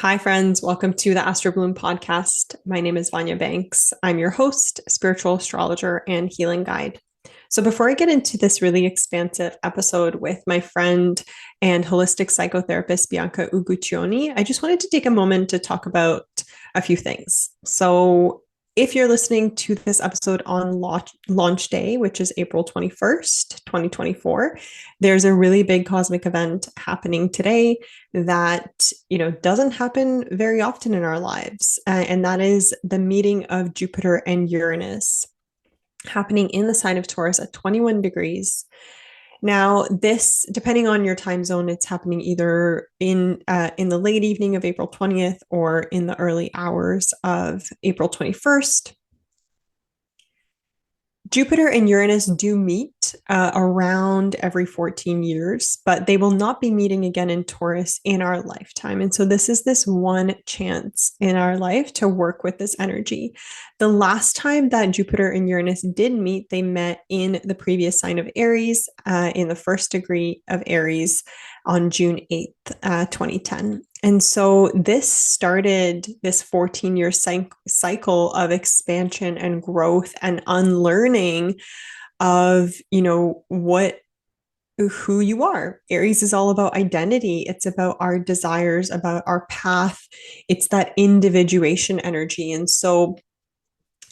Hi, friends. Welcome to the Astro Bloom podcast. My name is Vanya Banks. I'm your host, spiritual astrologer, and healing guide. So, before I get into this really expansive episode with my friend and holistic psychotherapist, Bianca Uguccioni, I just wanted to take a moment to talk about a few things. So, if you're listening to this episode on launch day, which is April 21st, 2024, there's a really big cosmic event happening today that doesn't happen very often in our lives, and that is the meeting of Jupiter and Uranus happening in the sign of Taurus at 21 degrees. Now, this, depending on your time zone, it's happening either in the late evening of April 20th or in the early hours of April 21st. Jupiter and Uranus do meet around every 14 years, but they will not be meeting again in Taurus in our lifetime. And so this is this one chance in our life to work with this energy. The last time that Jupiter and Uranus did meet, they met in the previous sign of Aries, in the first degree of Aries on June 8th, 2010. And so this started this 14-year cycle of expansion and growth and unlearning of, who you are. Aries is all about identity. It's about our desires, about our path. It's that individuation energy. And so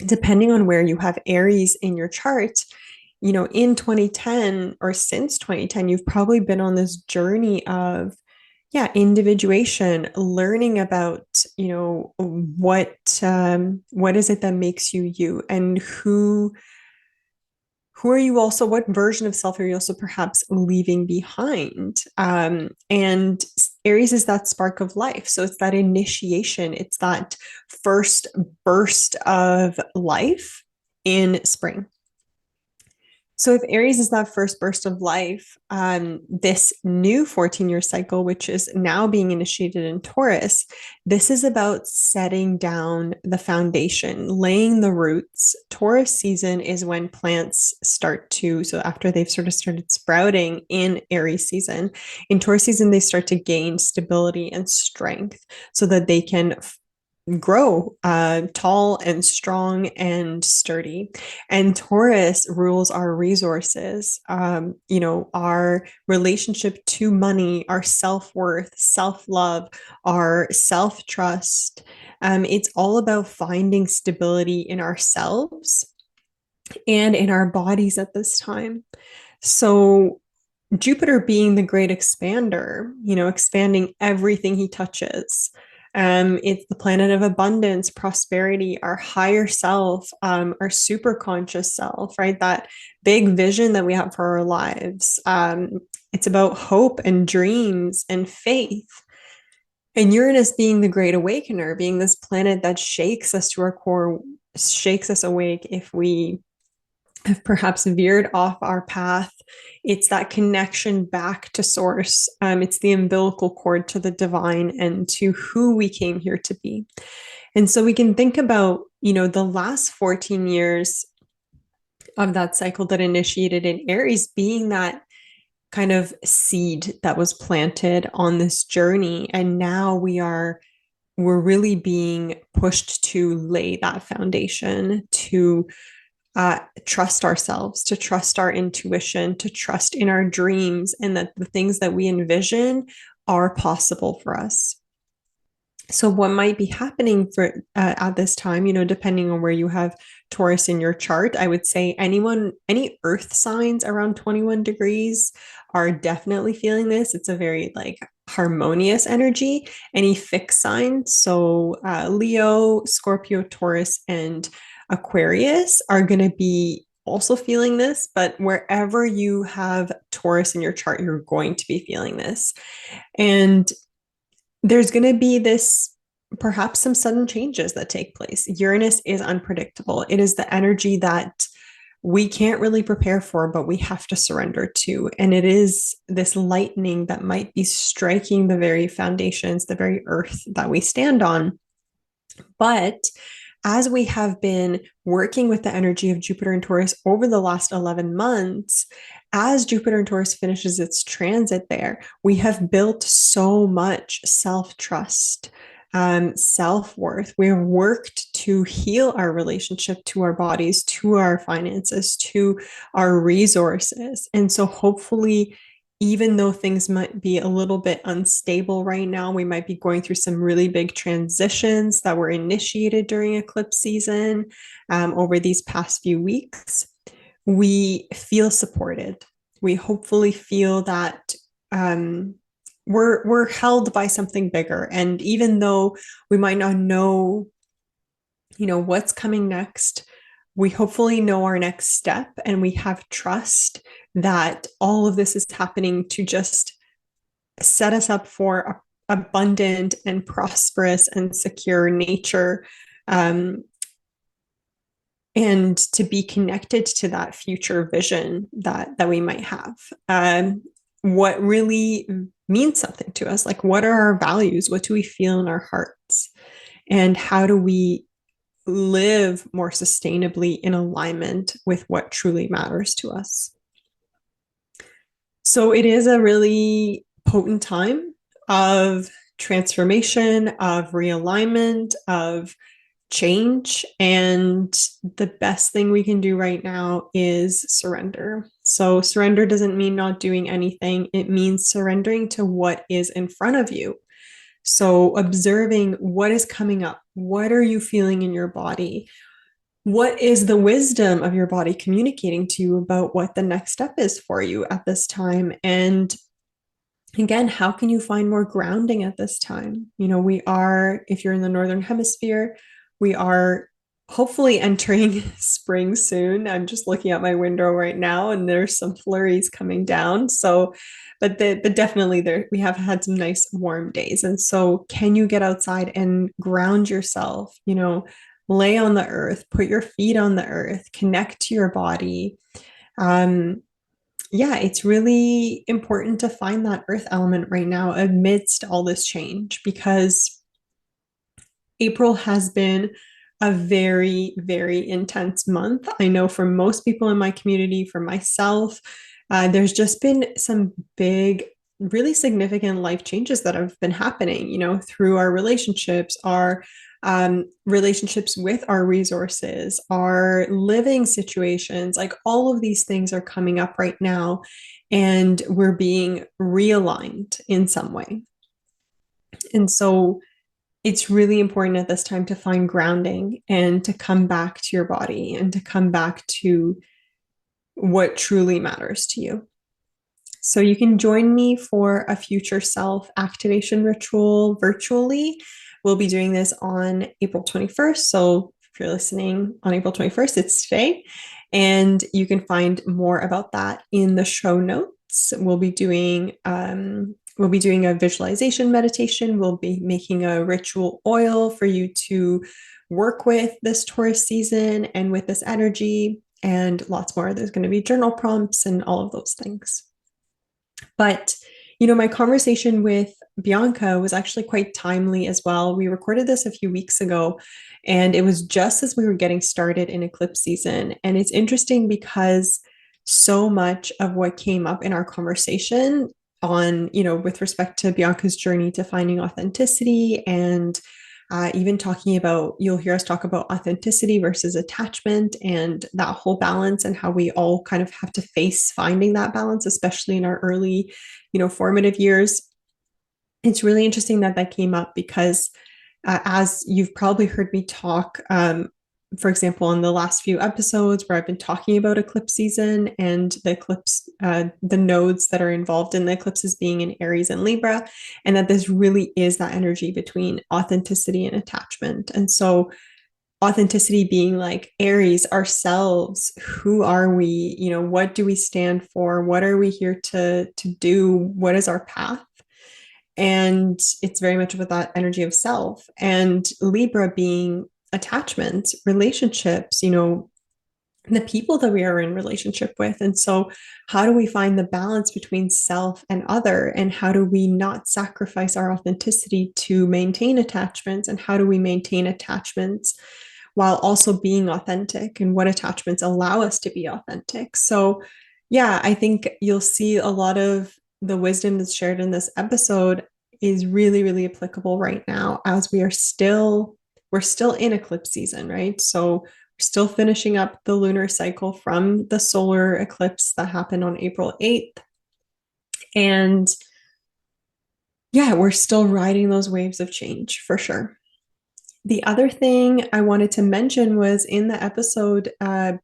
depending on where you have Aries in your chart, in 2010 or since 2010, you've probably been on this journey of individuation, learning about what is it that makes you you, and who are you, also what version of self are you also perhaps leaving behind. And Aries is that spark of life, so it's that initiation, it's that first burst of life in spring. So if Aries is that first burst of life, this new 14-year cycle, which is now being initiated in Taurus, this is about setting down the foundation, laying the roots. Taurus season is when plants so after they've sort of started sprouting in Aries season, in Taurus season, they start to gain stability and strength so that they can grow tall and strong and sturdy. And Taurus rules our resources, our relationship to money, our self-worth, self-love, our self-trust. It's all about finding stability in ourselves and in our bodies at this time. So Jupiter being the great expander, expanding everything he touches. It's the planet of abundance, prosperity, our higher self, our super conscious self, right? That big vision that we have for our lives. It's about hope and dreams and faith. And Uranus being the great awakener, being this planet that shakes us to our core, shakes us awake if we have perhaps veered off our path. It's that connection back to source. It's the umbilical cord to the divine and to who we came here to be. And so we can think about, the last 14 years of that cycle that initiated in Aries being that kind of seed that was planted on this journey. And now we're really being pushed to lay that foundation, to trust ourselves, to trust our intuition, to trust in our dreams, and that the things that we envision are possible for us. So what might be happening for at this time, depending on where you have Taurus in your chart, I would say any earth signs around 21 degrees are definitely feeling this. It's a very harmonious energy. Any fixed signs, so Leo, Scorpio, Taurus, and Aquarius are going to be also feeling this, but wherever you have Taurus in your chart, you're going to be feeling this. And there's going to be perhaps some sudden changes that take place. Uranus is unpredictable. It is the energy that we can't really prepare for, but we have to surrender to. And it is this lightning that might be striking the very foundations, the very earth that we stand on. But as we have been working with the energy of Jupiter and Taurus over the last 11 months, as Jupiter and Taurus finishes its transit there, we have built so much self-trust, self-worth. We have worked to heal our relationship to our bodies, to our finances, to our resources. And so hopefully, even though things might be a little bit unstable right now, we might be going through some really big transitions that were initiated during eclipse season over these past few weeks. We feel supported. We hopefully feel that we're held by something bigger. And even though we might not know, what's coming next, we hopefully know our next step, and we have trust that all of this is happening to just set us up for a abundant and prosperous and secure nature, and to be connected to that future vision that we might have. What really means something to us? Like, what are our values? What do we feel in our hearts? And how do we live more sustainably in alignment with what truly matters to us? So it is a really potent time of transformation, of realignment, of change. And the best thing we can do right now is surrender. So surrender doesn't mean not doing anything. It means surrendering to what is in front of you. So observing what is coming up. What are you feeling in your body? What is the wisdom of your body communicating to you about what the next step is for you at this time? And again, how can you find more grounding at this time? We are, if you're in the Northern Hemisphere, we are hopefully entering spring soon. I'm just looking out my window right now, and there's some flurries coming down. So, but definitely we have had some nice warm days. And so can you get outside and ground yourself, lay on the earth, put your feet on the earth, connect to your body? Yeah, it's really important to find that earth element right now amidst all this change, because April has been a very, very intense month. I know for most people in my community, for myself, there's just been some big, really significant life changes that have been happening, through our relationships with our resources, our living situations. Like, all of these things are coming up right now, and we're being realigned in some way. And so it's really important at this time to find grounding and to come back to your body and to come back to what truly matters to you. So you can join me for a future self activation ritual virtually. We'll be doing this on April 21st. So if you're listening on April 21st, it's today. And you can find more about that in the show notes. We'll be doing a visualization meditation. We'll be making a ritual oil for you to work with this Taurus season and with this energy, and lots more. There's going to be journal prompts and all of those things. But, my conversation with Bianca was actually quite timely as well. We recorded this a few weeks ago, and it was just as we were getting started in eclipse season. And it's interesting because so much of what came up in our conversation on, with respect to Bianca's journey to finding authenticity, and even talking about, you'll hear us talk about authenticity versus attachment and that whole balance, and how we all kind of have to face finding that balance, especially in our early, formative years. It's really interesting that came up because as you've probably heard me talk, for example, in the last few episodes where I've been talking about eclipse season and the eclipse, the nodes that are involved in the eclipses being in Aries and Libra, and that this really is that energy between authenticity and attachment. And so authenticity being like Aries, ourselves, who are we, what do we stand for? What are we here to do? What is our path? And it's very much about that energy of self. And Libra being attachments, relationships, the people that we are in relationship with. And so how do we find the balance between self and other? And how do we not sacrifice our authenticity to maintain attachments? And how do we maintain attachments while also being authentic? And what attachments allow us to be authentic? So yeah, I think you'll see a lot of the wisdom that's shared in this episode is really, really applicable right now as we're still in eclipse season, right? So we're still finishing up the lunar cycle from the solar eclipse that happened on April 8th. And yeah, we're still riding those waves of change for sure. The other thing I wanted to mention was in the episode,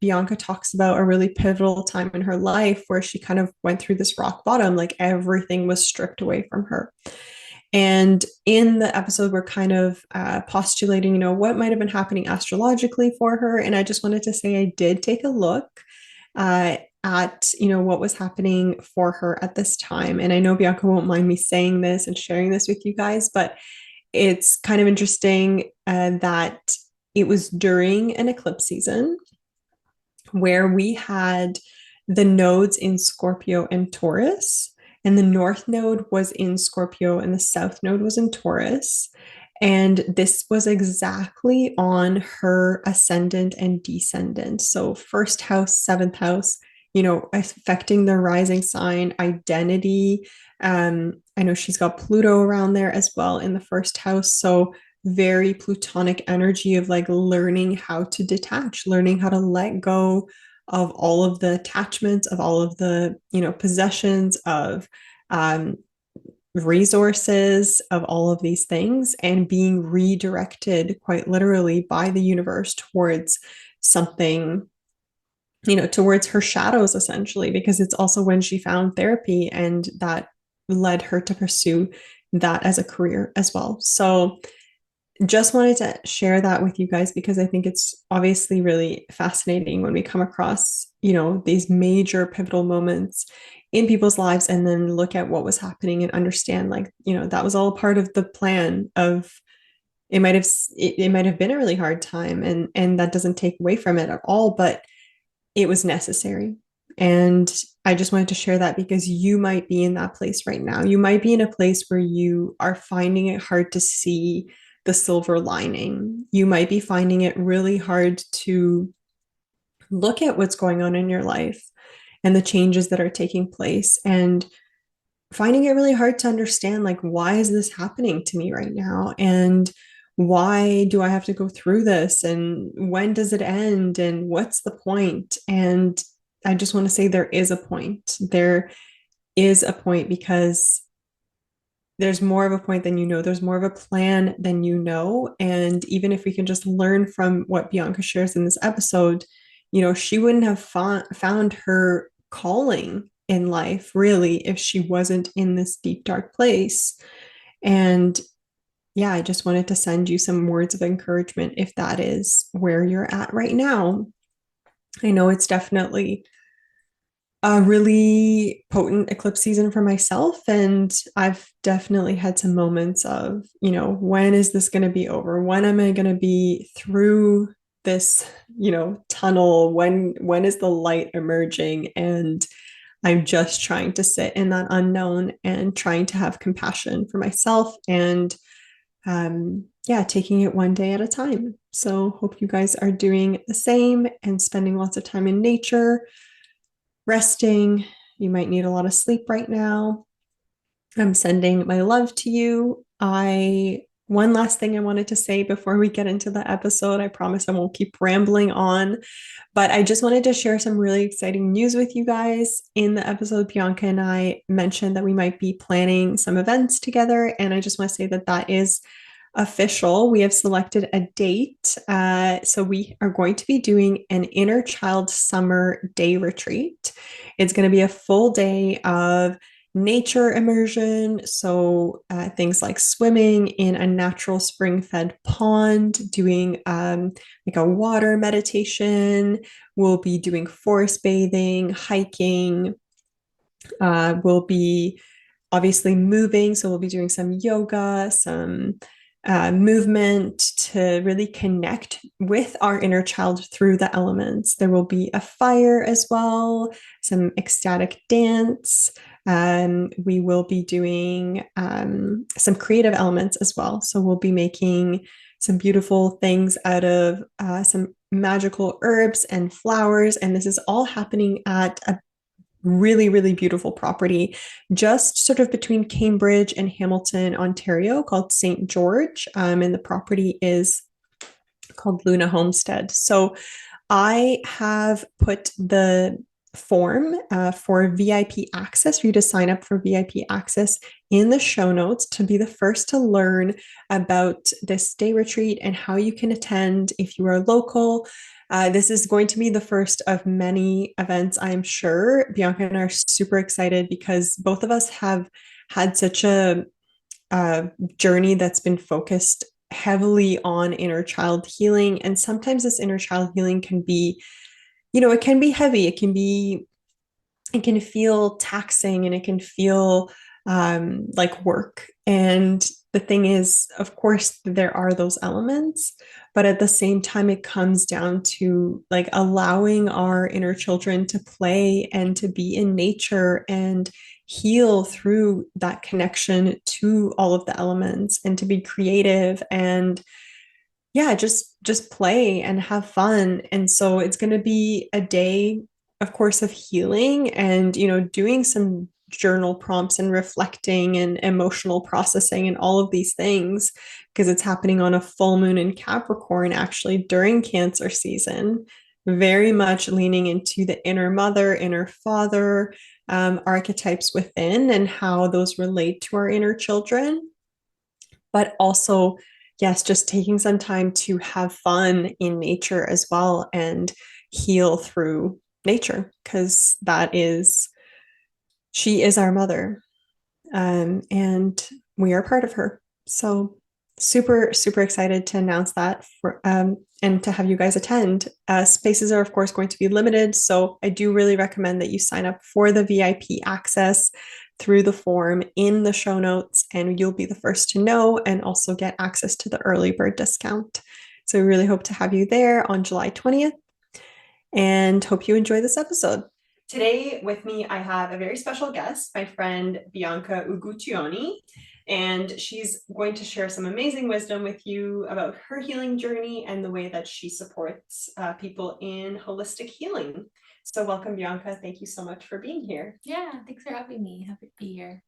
Bianca talks about a really pivotal time in her life where she kind of went through this rock bottom, like everything was stripped away from her. And in the episode, we're kind of postulating, what might have been happening astrologically for her. And I just wanted to say I did take a look at, what was happening for her at this time. And I know Bianca won't mind me saying this and sharing this with you guys, but it's kind of interesting that it was during an eclipse season where we had the nodes in Scorpio and Taurus, and the north node was in Scorpio and the south node was in Taurus. And this was exactly on her ascendant and descendant. So, first house, seventh house, affecting the rising sign, identity. I know she's got Pluto around there as well in the first house. So, very plutonic energy of like learning how to detach, learning how to let go of all of the attachments, of all of the, possessions, of resources, of all of these things, and being redirected quite literally by the universe towards something, towards her shadows essentially, because it's also when she found therapy and that led her to pursue that as a career as well. So just wanted to share that with you guys because I think it's obviously really fascinating when we come across, these major pivotal moments in people's lives and then look at what was happening and understand like, that was all part of the plan of it might have been a really hard time and that doesn't take away from it at all, but it was necessary. And I just wanted to share that because you might be in that place right now. You might be in a place where you are finding it hard to see the silver lining. You might be finding it really hard to look at what's going on in your life and the changes that are taking place and finding it really hard to understand like why is this happening to me right now and why do I have to go through this and when does it end and what's the point? And I just want to say there is a point. There is a point because there's more of a point than there's more of a plan than and even if we can just learn from what Bianca shares in this episode, she wouldn't have found her calling in life really if she wasn't in this deep dark place. And yeah, I just wanted to send you some words of encouragement if that is where you're at right now. I know it's definitely a really potent eclipse season for myself. And I've definitely had some moments of, when is this going to be over? When am I going to be through this, tunnel? When is the light emerging? And I'm just trying to sit in that unknown and trying to have compassion for myself and, yeah, taking it one day at a time. So hope you guys are doing the same and spending lots of time in nature, resting. You might need a lot of sleep right now. I'm sending my love to you. One last thing I wanted to say before we get into the episode. I promise I won't keep rambling on, but I just wanted to share some really exciting news with you guys. In the episode, Bianca and I mentioned that we might be planning some events together, and I just want to say that that is official. We have selected a date. So we are going to be doing an inner child summer day retreat. It's going to be a full day of nature immersion. So things like swimming in a natural spring fed pond, doing like a water meditation. We'll be doing forest bathing, hiking. We'll be obviously moving. So we'll be doing some yoga, some movement to really connect with our inner child through the elements. There will be a fire as well, some ecstatic dance. We will be doing some creative elements as well. So we'll be making some beautiful things out of some magical herbs and flowers. And this is all happening at a really, really beautiful property just sort of between Cambridge and Hamilton, Ontario, called St. George. And the property is called Luna Homestead. So I have put the form for VIP access for you to sign up for VIP access in the show notes to be the first to learn about this day retreat and how you can attend if you are local. This is going to be the first of many events, I'm sure. Bianca and I are super excited because both of us have had such a journey that's been focused heavily on inner child healing. And sometimes this inner child healing can be, it can be heavy. It can feel taxing and it can feel like work. And the thing is, of course, there are those elements, but at the same time, it comes down to like allowing our inner children to play and to be in nature and heal through that connection to all of the elements and to be creative and yeah, just play and have fun. And so it's going to be a day, of course, of healing and, doing some journal prompts and reflecting and emotional processing and all of these things because it's happening on a full moon in Capricorn, actually during Cancer season, very much leaning into the inner mother, inner father, archetypes within and how those relate to our inner children, but also yes, just taking some time to have fun in nature as well and heal through nature because she is our mother, and we are part of her. So super, super excited to announce that and to have you guys attend. Spaces are, of course, going to be limited. So I do really recommend that you sign up for the VIP access through the form in the show notes, and you'll be the first to know and also get access to the early bird discount. So we really hope to have you there on July 20th and hope you enjoy this episode. Today with me, I have a very special guest, my friend Bianca Uguccioni, and she's going to share some amazing wisdom with you about her healing journey and the way that she supports people in holistic healing. So welcome, Bianca. Thank you so much for being here. Yeah, thanks for having me. Happy to be here.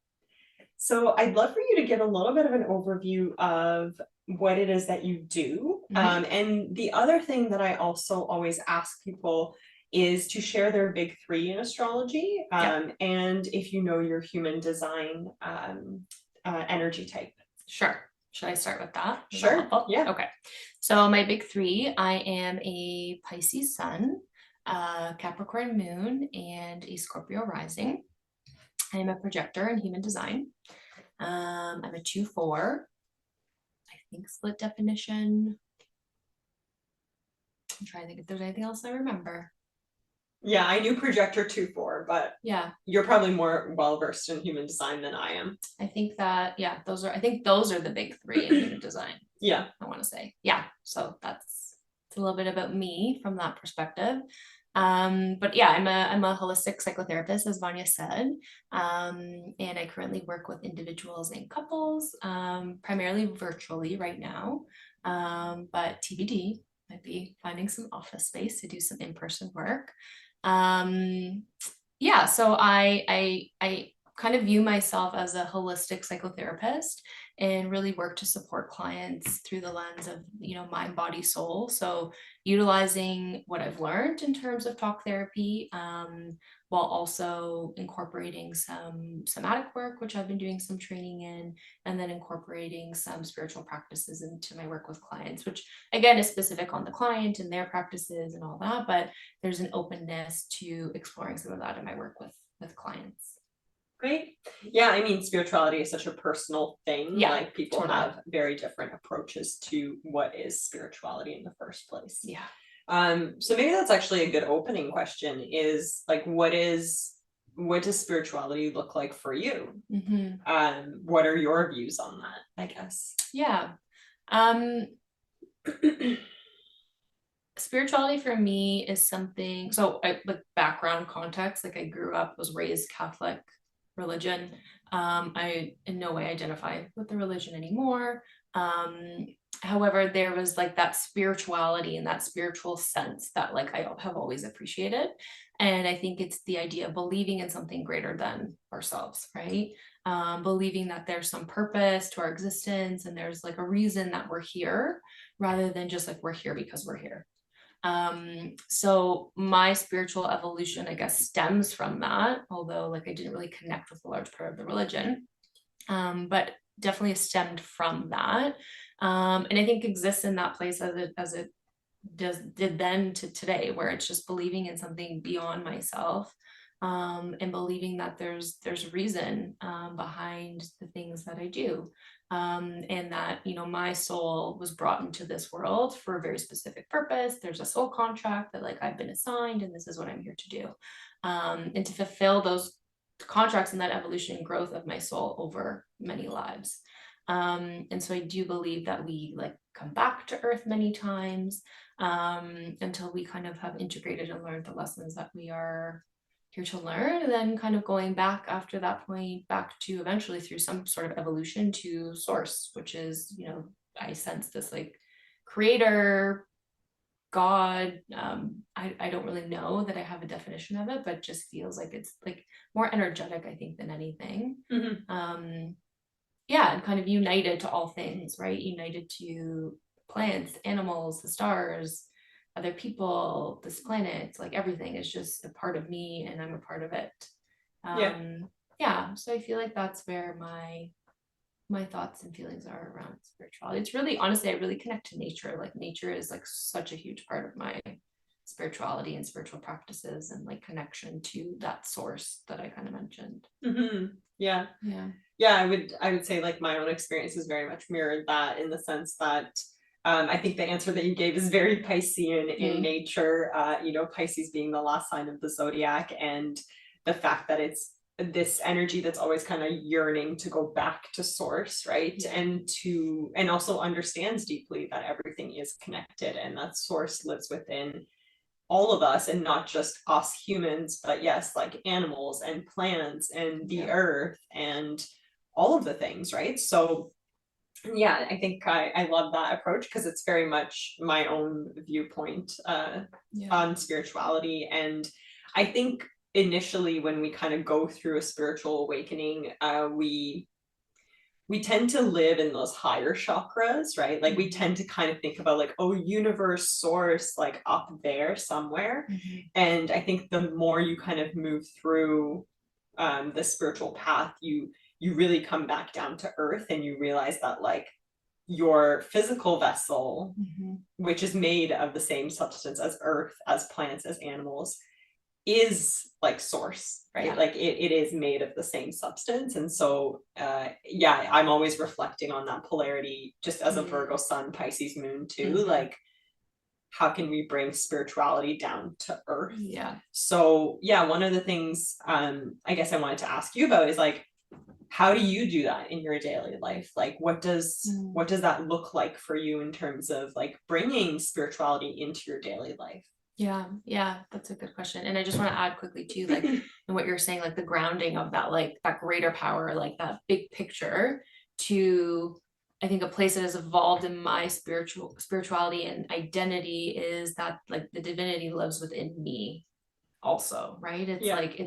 So I'd love for you to give a little bit of an overview of what it is that you do. And the other thing that I also always ask people is to share their big three in astrology, and if you know your human design energy type. Sure. Should I start with that? Sure. Yeah. Okay. So my big three, I am a Pisces sun, Capricorn moon, and a Scorpio rising. I am a projector in human design. I'm a 2/4. I think split definition. I'm trying to think if there's anything else I remember. Yeah, I knew projector 2/4, but yeah, you're probably more well-versed in human design than I am. I think those are the big three in human design. Yeah. I want to say. Yeah. So it's a little bit about me from that perspective. But yeah, I'm a holistic psychotherapist, as Vanya said. And I currently work with individuals and couples, primarily virtually right now. But TBD, might be finding some office space to do some in-person work. Yeah, so I kind of view myself as a holistic psychotherapist and really work to support clients through the lens of, mind, body, soul. So utilizing what I've learned in terms of talk therapy, while also incorporating some somatic work, which I've been doing some training in, and then incorporating some spiritual practices into my work with clients, which again is specific on the client and their practices and all that, but there's an openness to exploring some of that in my work with clients. Great. Yeah, I mean, spirituality is such a personal thing. Yeah, like people have very different approaches to what is spirituality in the first place. Yeah. So maybe that's actually a good opening question is like, what does spirituality look like for you? What are your views on that, I guess? Yeah. Spirituality for me is something, so like background context, like I was raised Catholic religion. I in no way identify with the religion anymore. However, there was like that spirituality and that spiritual sense that like I have always appreciated. And I think it's the idea of believing in something greater than ourselves, right? Believing that there's some purpose to our existence and there's like a reason that we're here rather than just like we're here because we're here. So my spiritual evolution, I guess, stems from that, although like I didn't really connect with a large part of the religion, but definitely stemmed from that. And I think exists in that place as it did then to today, where it's just believing in something beyond myself, and believing that there's reason behind the things that I do, and that my soul was brought into this world for a very specific purpose. There's a soul contract that like I've been assigned, and this is what I'm here to do, and to fulfill those contracts and that evolution and growth of my soul over many lives. And so I do believe that we like come back to earth many times, until we kind of have integrated and learned the lessons that we are here to learn, and then kind of going back after that point back to eventually through some sort of evolution to source, which is, I sense this like creator, God. I don't really know that I have a definition of it, but just feels like it's like more energetic, I think, than anything. Yeah, and kind of united to all things, right? United to plants, animals, the stars, other people, this planet, like everything is just a part of me and I'm a part of it. Yeah, so I feel like that's where my thoughts and feelings are around spirituality. It's really, honestly, I really connect to nature. Like nature is like such a huge part of my spirituality and spiritual practices and like connection to that source that I kind of mentioned. Yeah. I would say like my own experience has very much mirrored that, in the sense that I think the answer that you gave is very Piscean in nature, Pisces being the last sign of the zodiac, and the fact that it's this energy that's always kind of yearning to go back to source, right? And also understands deeply that everything is connected and that source lives within all of us, and not just us humans, but yes, like animals and plants and the earth and all of the things, right? So yeah, I think I love that approach, because it's very much my own viewpoint on spirituality. And I think initially when we kind of go through a spiritual awakening, we tend to live in those higher chakras, right? Like we tend to kind of think about like, oh, universe, source, like up there somewhere. And I think the more you kind of move through the spiritual path, you really come back down to earth, and you realize that like your physical vessel, which is made of the same substance as earth, as plants, as animals, is like source, right? Like it is made of the same substance. And so I'm always reflecting on that polarity, just as a Virgo sun, Pisces moon too. Like, how can we bring spirituality down to earth? So one of the things I guess I wanted to ask you about is like, how do you do that in your daily life? Like what does that look like for you in terms of like bringing spirituality into your daily life? Yeah, that's a good question. And I just want to add quickly too, like, and what you're saying, like the grounding of that, like that greater power, like that big picture, to, I think, a place that has evolved in my spirituality and identity is that like the divinity lives within me also, right? It's like,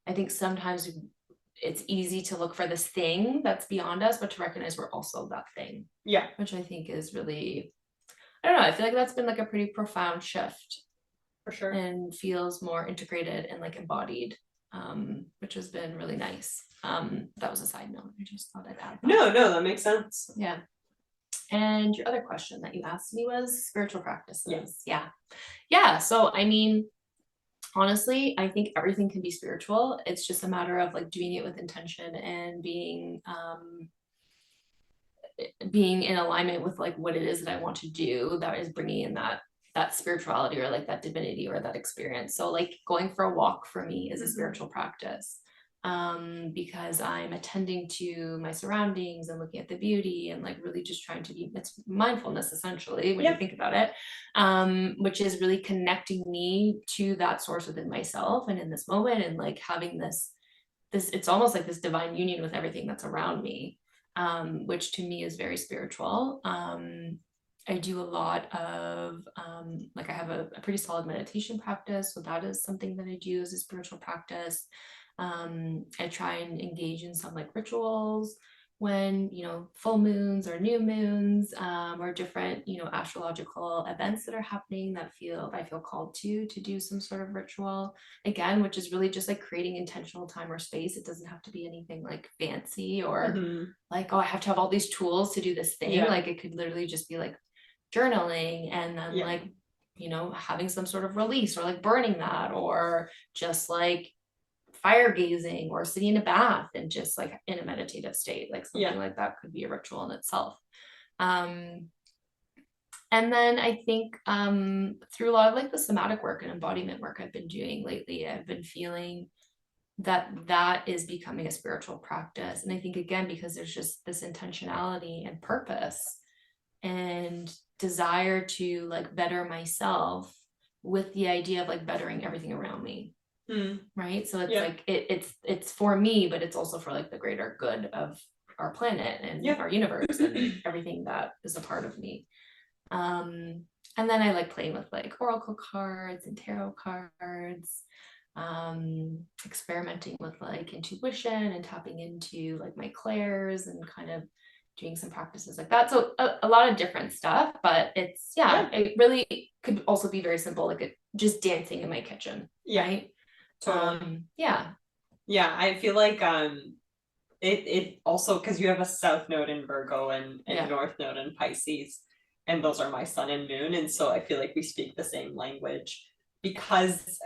I think sometimes it's easy to look for this thing that's beyond us, but to recognize we're also that thing. Which I think is really, I don't know, I feel like that's been like a pretty profound shift. For sure. And feels more integrated and like embodied, which has been really nice. That was a side note. I just thought I'd add that. No, that makes sense. Yeah. And your other question that you asked me was spiritual practices. Yeah. So, I mean, honestly, I think everything can be spiritual. It's just a matter of like doing it with intention and being in alignment with like what it is that I want to do that is bringing in that spirituality or like that divinity or that experience. So like going for a walk for me is a spiritual practice, because I'm attending to my surroundings and looking at the beauty and like really just trying to be, it's mindfulness essentially when you think about it, which is really connecting me to that source within myself and in this moment, and like having this it's almost like this divine union with everything that's around me, which to me is very spiritual. I do a lot of like I have a pretty solid meditation practice, so that is something that I do as a spiritual practice. I try and engage in some like rituals when, you know, full moons or new moons, or different, you know, astrological events that are happening that I feel called to do some sort of ritual again, which is really just like creating intentional time or space. It doesn't have to be anything like fancy or like, oh, I have to have all these tools to do this thing. Yeah. Like it could literally just be like journaling and then like, you know, having some sort of release or like burning that or just like fire gazing or sitting in a bath and just like in a meditative state, like something like that could be a ritual in itself. And then I think through a lot of like the somatic work and embodiment work I've been doing lately, I've been feeling that is becoming a spiritual practice. And I think again, because there's just this intentionality and purpose and desire to like better myself with the idea of like bettering everything around me. Right. So it's like it's for me, but it's also for like the greater good of our planet and our universe and everything that is a part of me. And then I like playing with like oracle cards and tarot cards, experimenting with like intuition and tapping into like my clairs and kind of doing some practices like that. So a lot of different stuff, but it's it really could also be very simple, like just dancing in my kitchen. Right. Totally. Yeah. I feel like it also, because you have a south node in Virgo and north node in Pisces, and those are my sun and moon, and so I feel like we speak the same language because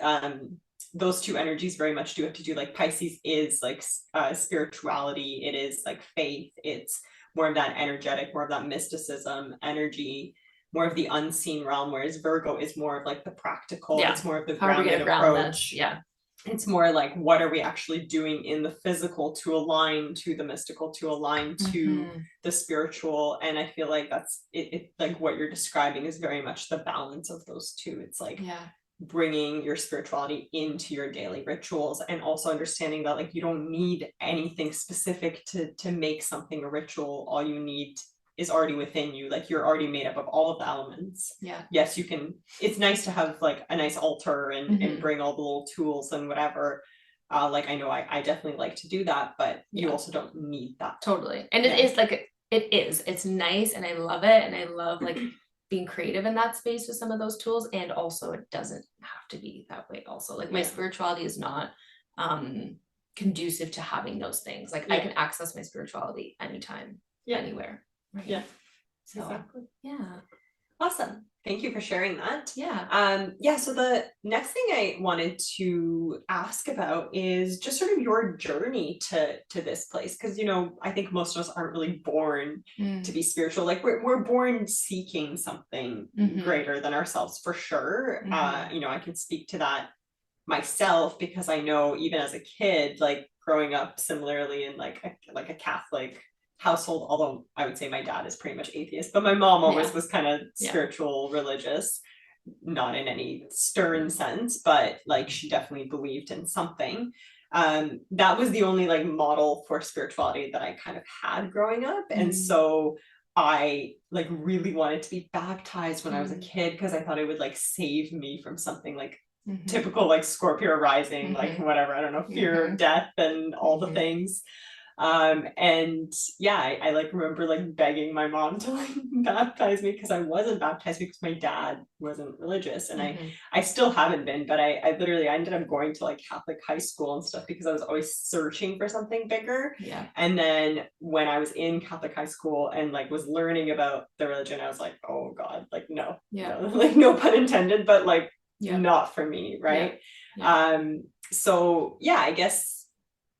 those two energies very much do have to do, like Pisces is like spirituality, it is like faith, it's more of that energetic, more of that mysticism energy, more of the unseen realm, whereas Virgo is more of like the practical, it's more of the grounded approach. It's more like, what are we actually doing in the physical to align to the mystical, to align to the spiritual. And I feel like that's it like what you're describing is very much the balance of those two. It's like bringing your spirituality into your daily rituals, and also understanding that like you don't need anything specific to make something a ritual. All you need is already within you, like you're already made up of all of the elements. Yes, you can, it's nice to have like a nice altar and bring all the little tools and whatever, like I know I definitely like to do that, but you also don't need that. Totally. And it is like it's nice and I love it, and I love like being creative in that space with some of those tools, and also it doesn't have to be that way also, like my spirituality is not conducive to having those things, like I can access my spirituality anytime, anywhere. Right. So, exactly. Awesome. Thank you for sharing that. So the next thing I wanted to ask about is just sort of your journey to this place, because you know I think most of us aren't really born to be spiritual. Like we're born seeking something greater than ourselves for sure. You know, I can speak to that myself because I know even as a kid, like growing up similarly in like a Catholic household, although I would say my dad is pretty much atheist, but my mom always was kind of spiritual, religious, not in any stern sense, but like she definitely believed in something. That was the only like model for spirituality that I kind of had growing up. And so I like really wanted to be baptized when I was a kid because I thought it would like save me from something like typical like Scorpio rising, like whatever, I don't know, fear of death and all the things. And I like remember like begging my mom to like baptize me because I wasn't baptized because my dad wasn't religious, and I still haven't been, but I literally ended up going to like Catholic high school and stuff because I was always searching for something bigger. And then when I was in Catholic high school and like was learning about the religion, I was like, oh God, like no, like no pun intended, but like not for me, right? So I guess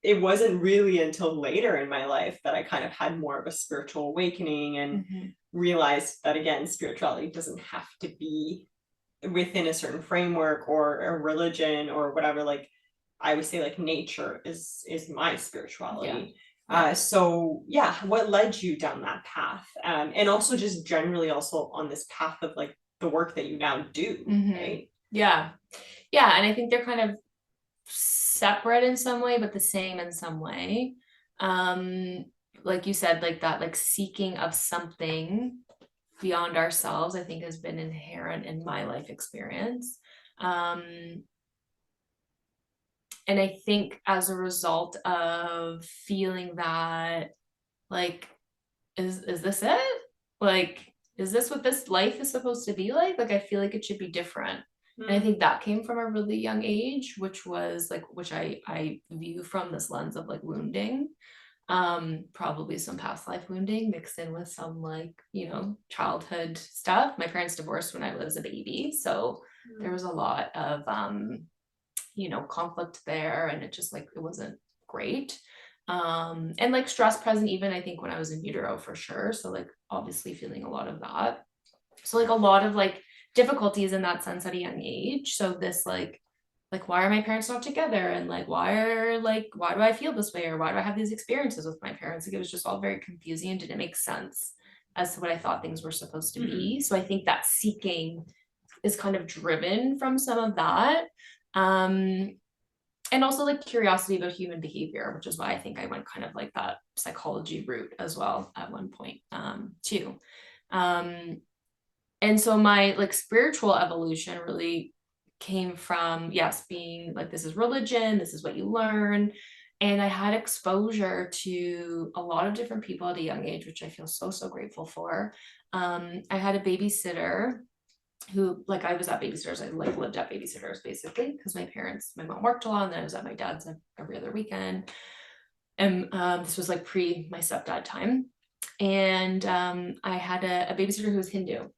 it wasn't really until later in my life that I kind of had more of a spiritual awakening and realized that, again, spirituality doesn't have to be within a certain framework or a religion or whatever. Like I would say like nature is my spirituality. So what led you down that path? And also just generally also on this path of like the work that you now do, right? And I think they're kind of separate in some way but the same in some way. Like you said, like that like seeking of something beyond ourselves, I think has been inherent in my life experience. And I think as a result of feeling that, like, is this it? Like, is this what this life is supposed to be like? Like, I feel like it should be different. And I think that came from a really young age, which was like, which I view from this lens of like wounding, probably some past life wounding mixed in with some like, you know, childhood stuff. My parents divorced when I was a baby, so there was a lot of you know, conflict there, and it just like it wasn't great. And like stress present even I think when I was in utero for sure, so like obviously feeling a lot of that, so like a lot of like difficulties in that sense at a young age. So this like why are my parents not together, and like why do I feel this way, or why do I have these experiences with my parents? Like it was just all very confusing and didn't make sense as to what I thought things were supposed to be. So I think that seeking is kind of driven from some of that. um and also like curiosity about human behavior, which is why I think I went kind of like that psychology route as well at one point, too. um and so my like spiritual evolution really came from, yes, being like, this is religion, this is what you learn. And I had exposure to a lot of different people at a young age, which I feel so grateful for. I had a babysitter who, like, I was at babysitters, I like lived at babysitters basically because my mom worked a lot, and then I was at my dad's every other weekend. And this was like pre my stepdad time. And I had a babysitter who was Hindu,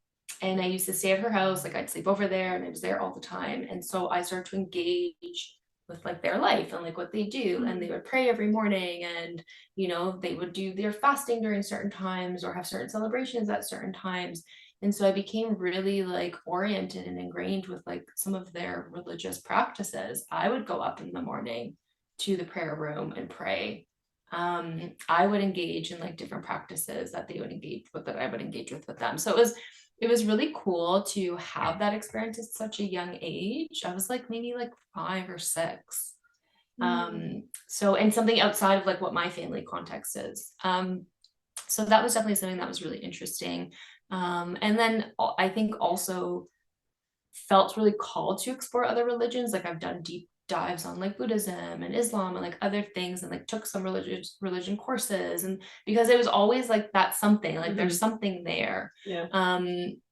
and I used to stay at her house. Like I'd sleep over there, and I was there all the time. And so I started to engage with like their life and like what they do. And they would pray every morning, and you know, they would do their fasting during certain times or have certain celebrations at certain times. And so I became really like oriented and ingrained with like some of their religious practices. I would go up in the morning to the prayer room and pray. I would engage in like different practices that they would engage with, that I would engage with them. So it was really cool to have that experience at such a young age. I was like maybe like 5 or 6. So, and something outside of like what my family context is. So that was definitely something that was really interesting. And then I think also felt really called to explore other religions. Like I've done deep dives on like Buddhism and Islam and like other things, and like took some religion courses, and because it was always like that something, like there's something there. Yeah.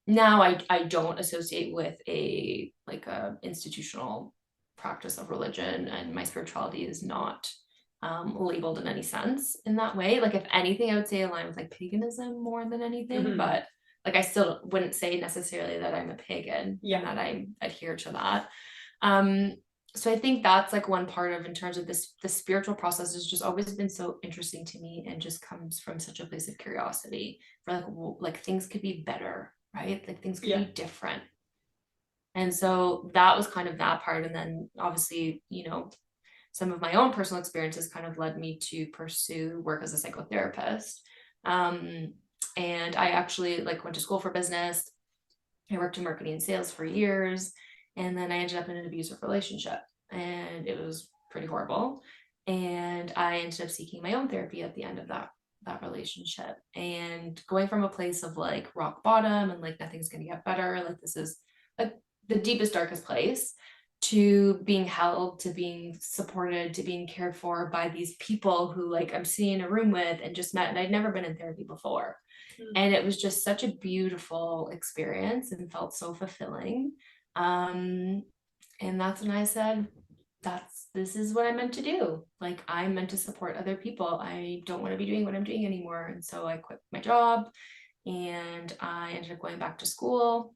Now I don't associate with a like a institutional practice of religion, and my spirituality is not labeled in any sense in that way. Like if anything, I would say align with like paganism more than anything, but like I still wouldn't say necessarily that I'm a pagan, and that I adhere to that. So I think that's like one part of, in terms of this, the spiritual process has just always been so interesting to me, and just comes from such a place of curiosity for like, like things could be better, right? Like things could be different. And so that was kind of that part. And then obviously, you know, some of my own personal experiences kind of led me to pursue work as a psychotherapist. And I actually like went to school for business. I worked in marketing and sales for years, and then I ended up in an abusive relationship, and it was pretty horrible. And I ended up seeking my own therapy at the end of that relationship, and going from a place of like rock bottom and like nothing's going to get better, like this is like the deepest darkest place, to being held, to being supported, to being cared for by these people who like I'm sitting in a room with and just met, and I'd never been in therapy before. And it was just such a beautiful experience and felt so fulfilling. And that's when I said, this is what I'm meant to do. Like I'm meant to support other people. I don't want to be doing what I'm doing anymore. And so I quit my job, and I ended up going back to school.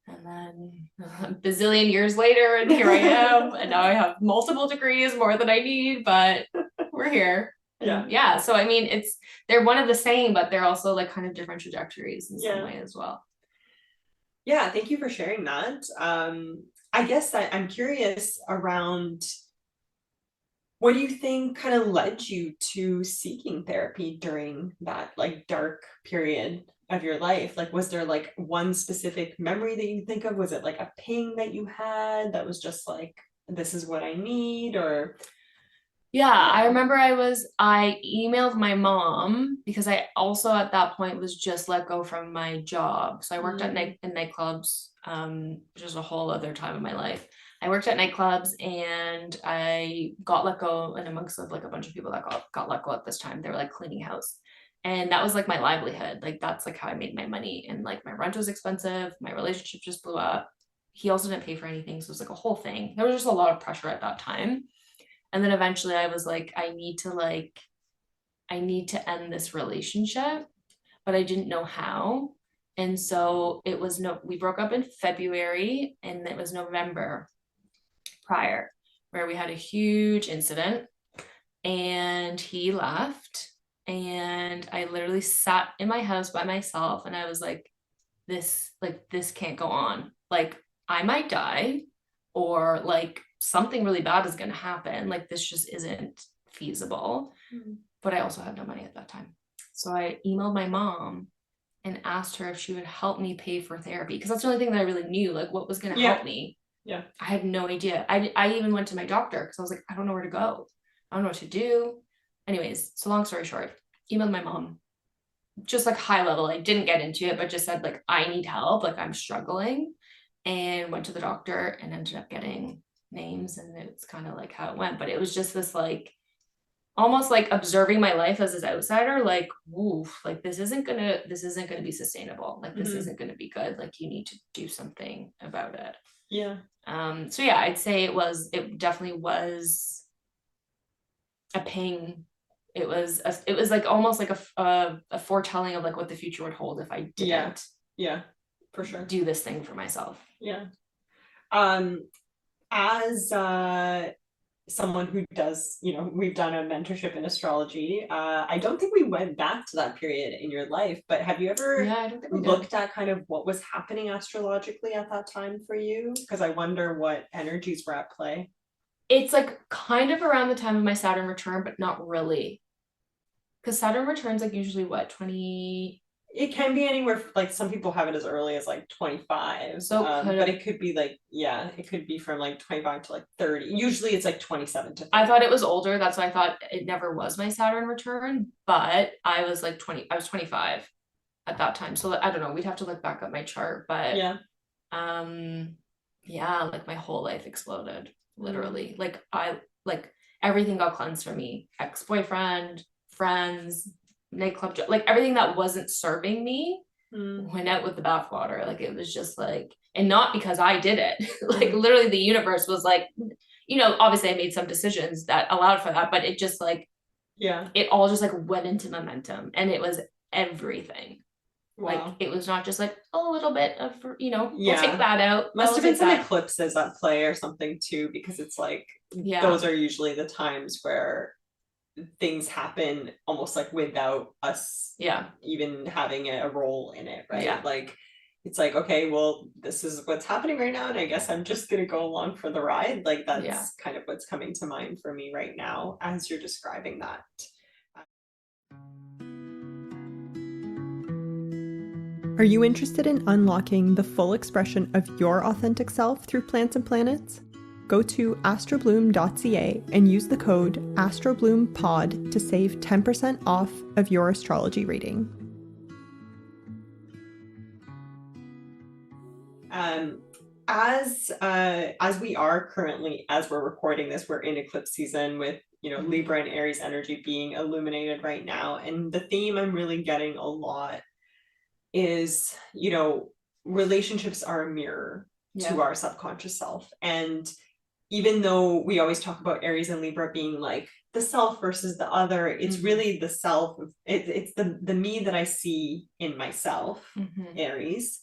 And then a bazillion years later, and here I am. And now I have multiple degrees, more than I need, but we're here. Yeah. So I mean, they're one of the same, but they're also like kind of different trajectories in some way as well. Yeah, thank you for sharing that. I guess I'm curious around, what do you think kind of led you to seeking therapy during that like dark period of your life? Like, was there like one specific memory that you think of? Was it like a ping that you had that was just like, this is what I need? Or Yeah, I Oh. remember I emailed my mom because I also at that point was just let go from my job. So I worked at Mm. in nightclubs, which is a whole other time of my life. I worked at nightclubs and I got let go, and amongst of like a bunch of people that got let go at this time, they were like cleaning house. And that was like my livelihood. Like that's like how I made my money. And like my rent was expensive, my relationship just blew up. He also didn't pay for anything. So it was like a whole thing. There was just a lot of pressure at that time. And then eventually I was like, I need to end this relationship, but I didn't know how. And so it was no, we broke up in February and it was November prior where we had a huge incident and he left. And I literally sat in my house by myself and I was like, this can't go on. Like, I might die, or like something really bad is going to happen. Like, this just isn't feasible. Mm. But I also had no money at that time. So I emailed my mom and asked her if she would help me pay for therapy because that's the only thing that I really knew, like what was going to help me. Yeah. I had no idea. I even went to my doctor because I was like, I don't know where to go. I don't know what to do. Anyways, so long story short, emailed my mom, just like high level. I didn't get into it, but just said like, I need help, like I'm struggling, and went to the doctor and ended up getting names, and it's kind of like how it went. But it was just this like almost like observing my life as an outsider, like, woof, like this isn't gonna be sustainable. Like this isn't gonna be good. Like you need to do something about it. Yeah. So yeah, I'd say it definitely was a ping. It was like almost like a foretelling of like what the future would hold if I didn't Yeah, for sure. do this thing for myself. Yeah. As someone who does, we've done a mentorship in astrology. I don't think we went back to that period in your life, but have you ever I don't think we looked at kind of what was happening astrologically at that time for you? Because I wonder what energies were at play. It's like kind of around the time of my Saturn return, but not really. Because Saturn returns like usually what, 20? It can be anywhere, like some people have it as early as like 25. So but it could be like, yeah, it could be from like 25 to like 30. Usually it's like 27 to 30. I thought it was older. That's why I thought it never was my Saturn return, but I was like 20, I was 25 at that time. So I don't know, we'd have to look back up my chart, but yeah. Yeah, like my whole life exploded, literally. Like everything got cleansed for me. Ex-boyfriend, friends, nightclub, like everything that wasn't serving me went out with the bathwater. Like it was just like, and not because I did it. Like literally the universe was like, obviously I made some decisions that allowed for that, but it just like, yeah, it all just like went into momentum and it was everything. Wow. Like it was not just like a little bit of, we'll take that out. Must have been some eclipses at play or something too, because it's like, those are usually the times where things happen almost like without us even having a role in it, right? Yeah. Like it's like, okay, well, this is what's happening right now, and I guess I'm just gonna go along for the ride. Like that's kind of what's coming to mind for me right now as you're describing that. Are you interested in unlocking the full expression of your authentic self through plants and planets? Go to astrobloom.ca and use the code ASTROBLOOMPOD to save 10% off of your astrology reading. As we are currently, as we're recording this, we're in eclipse season with Libra and Aries energy being illuminated right now, and the theme I'm really getting a lot is, relationships are a mirror to our subconscious self. And even though we always talk about Aries and Libra being like the self versus the other, it's really the self. It's the me that I see in myself, Aries,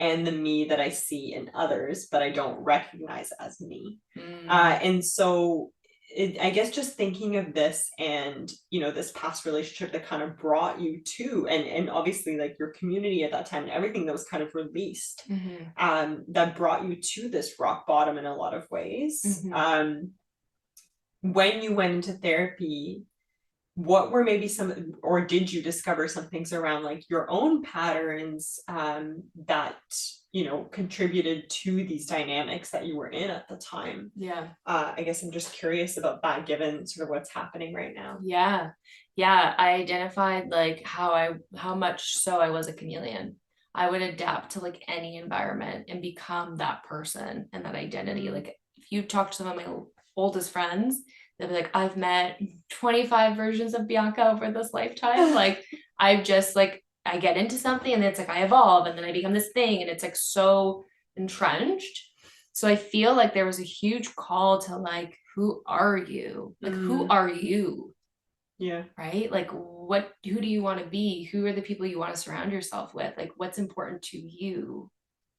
and the me that I see in others, but I don't recognize as me. And so I guess just thinking of this and, this past relationship that kind of brought you to, and obviously like your community at that time and everything that was kind of released, that brought you to this rock bottom in a lot of ways. When you went into therapy, what were maybe or did you discover some things around like your own patterns, that contributed to these dynamics that you were in at the time. Yeah. I guess I'm just curious about that, given sort of what's happening right now. Yeah. Yeah. I identified like how much so I was a chameleon. I would adapt to like any environment and become that person and that identity. Like if you talk to some of my oldest friends, they'll be like, I've met 25 versions of Bianca over this lifetime. Like I've just like, I get into something and then it's like I evolve and then I become this thing and it's like so entrenched. So I feel like there was a huge call to like, who are you? Like, who are you? Yeah. Right? Like who do you want to be? Who are the people you want to surround yourself with? Like what's important to you?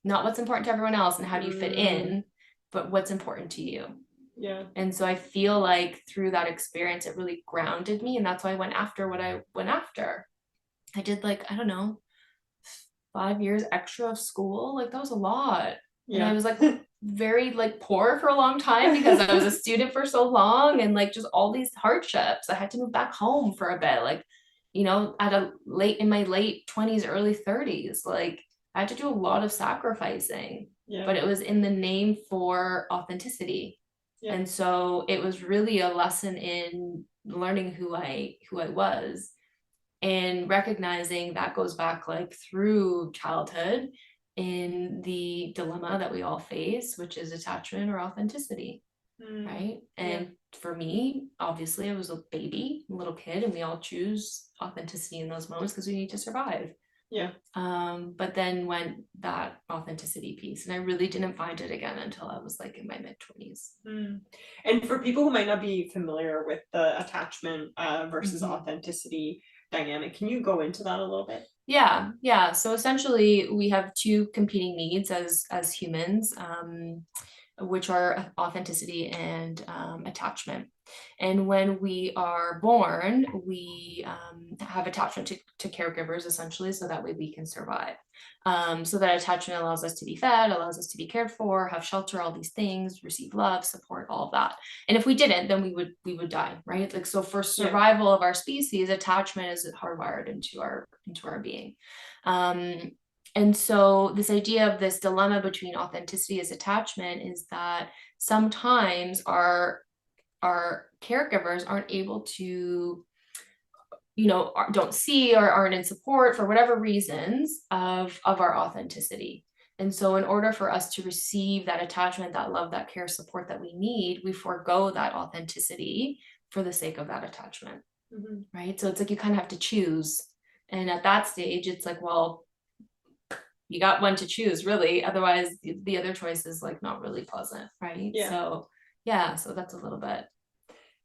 Not what's important to everyone else and how do you fit in, but what's important to you. Yeah. And so I feel like through that experience, it really grounded me. And that's why I went after what I went after. I did like, I don't know, 5 years extra of school. Like that was a lot. Yeah. And I was like very like poor for a long time because I was a student for so long and like just all these hardships. I had to move back home for a bit, like, in my late 20s, early 30s. Like I had to do a lot of sacrificing, but it was in the name for authenticity. Yeah. And so it was really a lesson in learning who I was and recognizing that goes back like through childhood in the dilemma that we all face, which is attachment or authenticity. Right. And for me, obviously, I was a baby, a little kid, and we all choose authenticity in those moments because we need to survive. Yeah. But then went that authenticity piece, and I really didn't find it again until I was like in my mid-20s. And for people who might not be familiar with the attachment versus authenticity dynamic, can you go into that a little bit? Yeah. So essentially, we have two competing needs as humans, which are authenticity and attachment. And when we are born, we have attachment to caregivers, essentially, so that way we can survive. So that attachment allows us to be fed, allows us to be cared for, have shelter, all these things, receive love, support, all of that. And if we didn't, then we would die, right? Like, so for survival of our species, attachment is hardwired into our being. And so this idea of this dilemma between authenticity as attachment is that sometimes our caregivers aren't able to, don't see or aren't in support for whatever reasons of our authenticity. And so in order for us to receive that attachment, that love, that care, support that we need, we forego that authenticity for the sake of that attachment. Right? So it's like you kind of have to choose. And at that stage, it's like, well, you got one to choose, really. Otherwise, the other choice is like not really pleasant, right? So that's a little bit.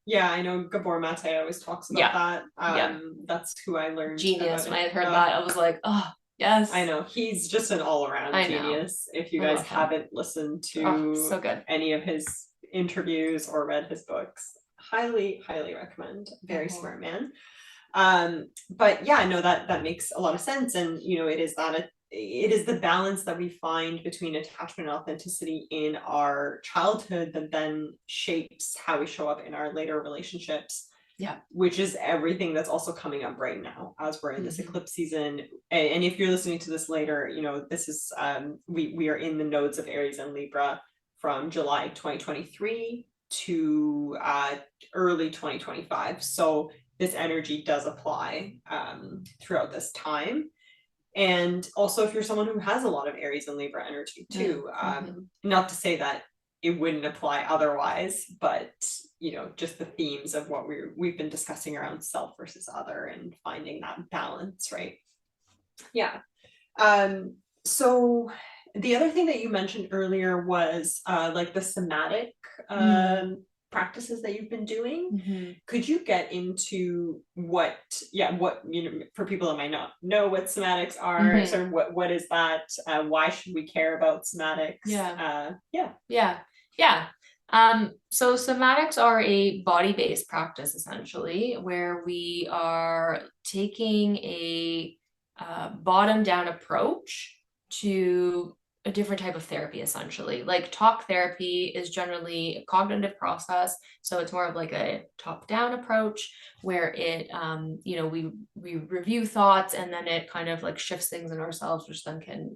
Yeah, I know Gabor Mate always talks about that. That's who I learned. Genius. When I heard that, I was like, oh, yes. I know. He's just an all-around genius. If you guys haven't listened to so good. any of his interviews or read his books, highly, highly recommend. Very smart man. But yeah, I know that makes a lot of sense. And, it is the balance that we find between attachment and authenticity in our childhood that then shapes how we show up in our later relationships. Yeah. Which is everything that's also coming up right now as we're in this eclipse season. And if you're listening to this later, this is, we are in the nodes of Aries and Libra from July 2023 to early 2025. So this energy does apply throughout this time. And also if you're someone who has a lot of Aries and Libra energy too, not to say that it wouldn't apply otherwise, but just the themes of what we've been discussing around self versus other and finding that balance, right? Yeah. So the other thing that you mentioned earlier was like the somatic practices that you've been doing. Could you get into what for people that might not know what somatics are, sort of what is that? Why should we care about somatics? So somatics are a body-based practice, essentially, where we are taking a bottom-down approach to a different type of therapy, essentially. Like talk therapy is generally a cognitive process, so it's more of like a top-down approach where it we review thoughts, and then it kind of like shifts things in ourselves, which then can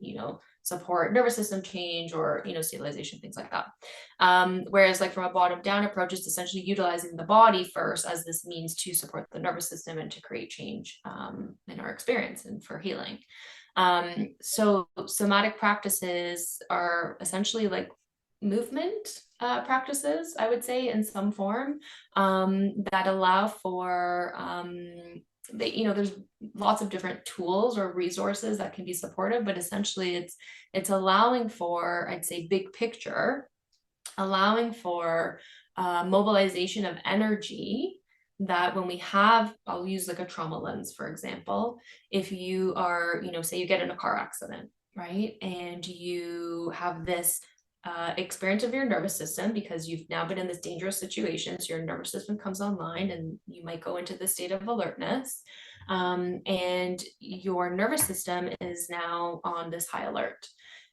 support nervous system change or stabilization, things like that. Whereas like from a bottom down approach, it's essentially utilizing the body first as this means to support the nervous system and to create change in our experience and for healing. So somatic practices are essentially like movement practices, I would say, in some form, that allow for there's lots of different tools or resources that can be supportive, but essentially it's allowing for, I'd say, big picture, allowing for mobilization of energy, that when we have, I'll use like a trauma lens, for example, if you are, say you get in a car accident, right? And you have this experience of your nervous system because you've now been in this dangerous situation. So your nervous system comes online and you might go into the state of alertness. And your nervous system is now on this high alert.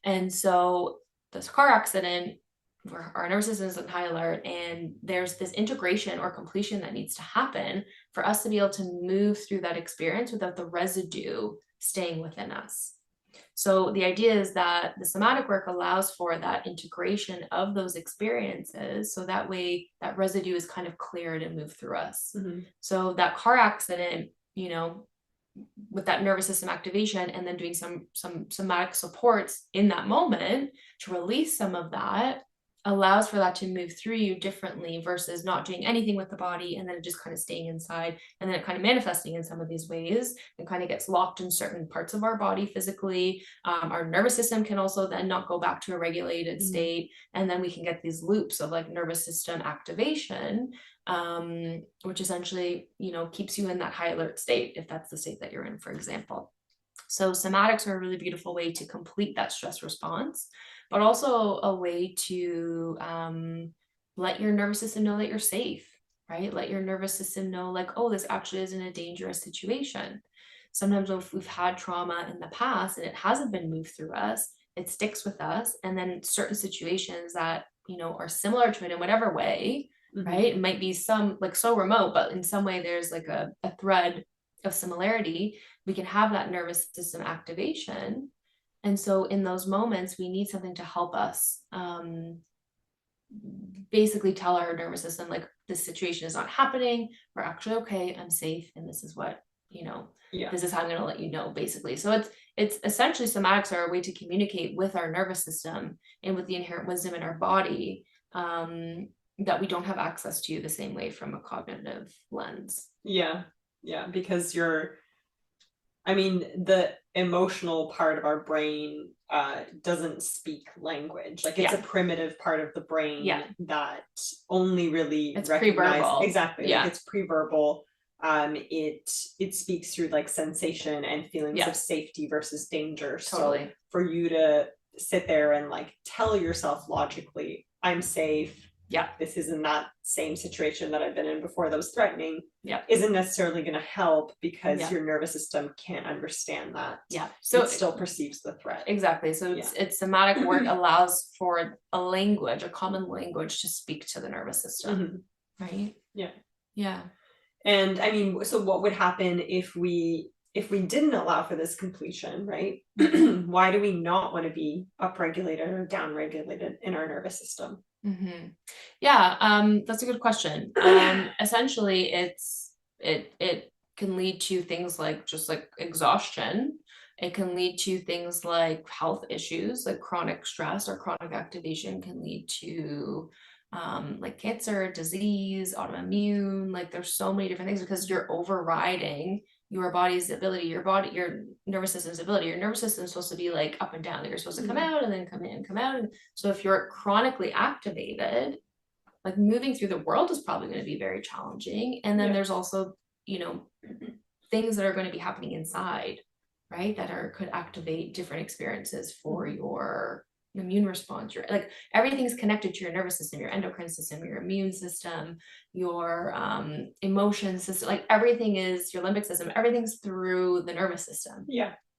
And so this car accident, where our nervous system is on high alert, and there's this integration or completion that needs to happen for us to be able to move through that experience without the residue staying within us. So the idea is that the somatic work allows for that integration of those experiences, so that way that residue is kind of cleared and moved through us. Mm-hmm. So that car accident, with that nervous system activation and then doing some somatic supports in that moment to release some of that, allows for that to move through you differently versus not doing anything with the body and then it just kind of staying inside, and then it kind of manifesting in some of these ways and kind of gets locked in certain parts of our body physically. Our nervous system can also then not go back to a regulated state, and then we can get these loops of like nervous system activation, which essentially keeps you in that high alert state, if that's the state that you're in, for example. So somatics are a really beautiful way to complete that stress response, but also a way to let your nervous system know that you're safe, right? Let your nervous system know like, oh, this actually isn't a dangerous situation. Sometimes if we've had trauma in the past and it hasn't been moved through us, it sticks with us. And then certain situations that, are similar to it in whatever way, right? It might be some like so remote, but in some way there's like a thread of similarity. We can have that nervous system activation. And so in those moments, we need something to help us basically tell our nervous system, like, this situation is not happening. We're actually okay. I'm safe. And this is what, this is how I'm going to let you know, basically. So it's essentially somatics are a way to communicate with our nervous system and with the inherent wisdom in our body that we don't have access to the same way from a cognitive lens. Yeah. Yeah. Because the emotional part of our brain doesn't speak language. Like it's a primitive part of the brain that only really it's pre-verbal. Exactly. Like it's pre-verbal. It speaks through like sensation and feelings of safety versus danger. Totally. So for you to sit there and like tell yourself logically, I'm safe. This isn't that same situation that I've been in before that was threatening. Isn't necessarily going to help because your nervous system can't understand that. So it still perceives the threat. Exactly. So it's somatic work allows for a language, a common language to speak to the nervous system. Right? Yeah. And so what would happen if we didn't allow for this completion, right? Why do we not want to be upregulated or downregulated in our nervous system? That's a good question. Essentially it can lead to things like just like exhaustion. It can lead to things like health issues, like chronic stress or chronic activation can lead to like cancer, disease, autoimmune. Like there's so many different things because you're overriding your body's ability, your nervous system's ability. Your nervous system is supposed to be like up and down. Like you're supposed to come out and then come in, come out. And so if you're chronically activated, like moving through the world is probably going to be very challenging. And then there's also, things that are going to be happening inside, right? That could activate different experiences for your immune response. Your like everything's connected to your nervous system, your endocrine system, your immune system, your emotion system, like everything is your limbic system, everything's through the nervous system.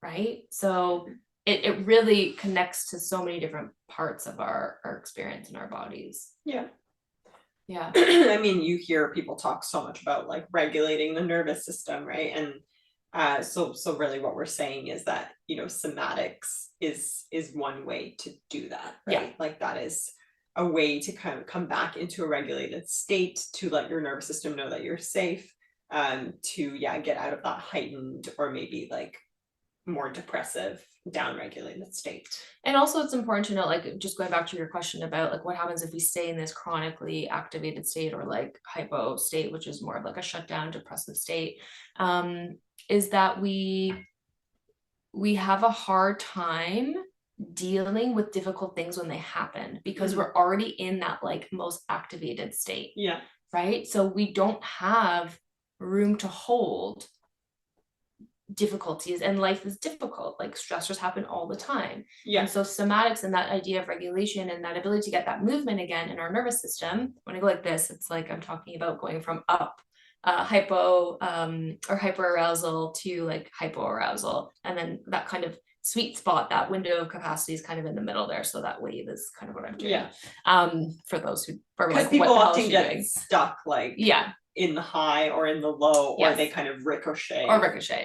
Right. So it really connects to so many different parts of our experience in our bodies. Yeah. Yeah. I mean, you hear people talk so much about like regulating the nervous system, right? And so really what we're saying is that, you know, somatics is one way to do that, right? Yeah. Like that is a way to kind of come back into a regulated state, to let your nervous system know that you're safe, to get out of that heightened or maybe like more depressive, down-regulated state. And also it's important to know, like, just going back to your question about like what happens if we stay in this chronically activated state, or like hypo state, which is more of like a shutdown depressive state, is that we have a hard time dealing with difficult things when they happen, because we're already in that like most activated state. Yeah. Right. So we don't have room to hold difficulties, and life is difficult, like stressors happen all the time. Yeah. And so somatics and that idea of regulation and that ability to get that movement again in our nervous system, when I go like this, it's like I'm talking about going from up hypo or hyperarousal to like hypoarousal, and then that kind of sweet spot, that window of capacity is kind of in the middle there. So that wave is kind of what I'm doing. Yeah. For those who are like, people often get stuck like in the high or in the low, or they kind of ricochet